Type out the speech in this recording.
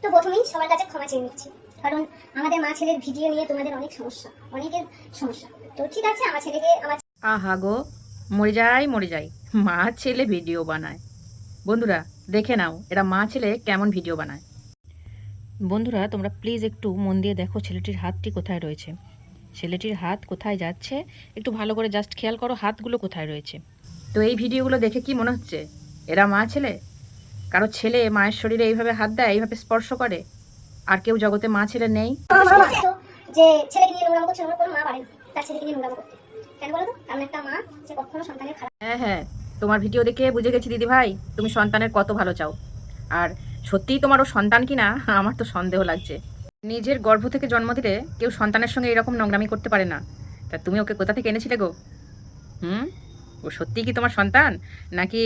তো প্রথমেই সবার কাছে ক্ষমা চেয়ে নিচ্ছি, কারণ আমাদের মা ছেলের ভিডিও নিয়ে তোমাদের অনেক সমস্যা, অনেকের সমস্যা। তো ঠিক আছে, আমার ছেলেকে আহা গো, মরে যাই, মা ছেলে ভিডিও বানায়। বন্ধুরা দেখে নাও এরা মা ছেলে কেমন ভিডিও বানায়। বন্ধুরা তোমরা প্লিজ একটু মন দিয়ে দেখো ছেলেটির হাতটি কোথায় রয়েছে, ছেলেটির হাত কোথায় যাচ্ছে একটু ভালো করে জাস্ট খেয়াল করো হাতগুলো কোথায় রয়েছে। তো এই ভিডিওগুলো দেখে কি মনে হচ্ছে এরা মা ছেলে? কারো ছেলে মায়ের শরীরে এইভাবে হাত দেয়, এইভাবে স্পর্শ করে, আর কেউ জগতে মা ছেলে নেই? যে ছেলেকে নিয়ে নোংরামো করছে, কোনো মা পারে না তার ছেলেকে নিয়ে নোংরামো করতে। কেন বলো তো? কারণ একটা মা যে কখনো সন্তানের খারাপ। হ্যাঁ হ্যাঁ, তোমার ভিডিও দেখে বুঝে গেছি দিদি ভাই, তুমি সন্তানের কত ভালো চাও। আর সত্যিই তোমারও সন্তান কিনা আমার তো সন্দেহ লাগছে। নিজের গর্ভ থেকে জন্ম দিলে কেউ সন্তানের সঙ্গে এরকম নোংরামি করতে পারে না। তা তুমি ওকে কোথা থেকে এনেছিলে গো? ও সত্যিই কি তোমার সন্তান নাকি?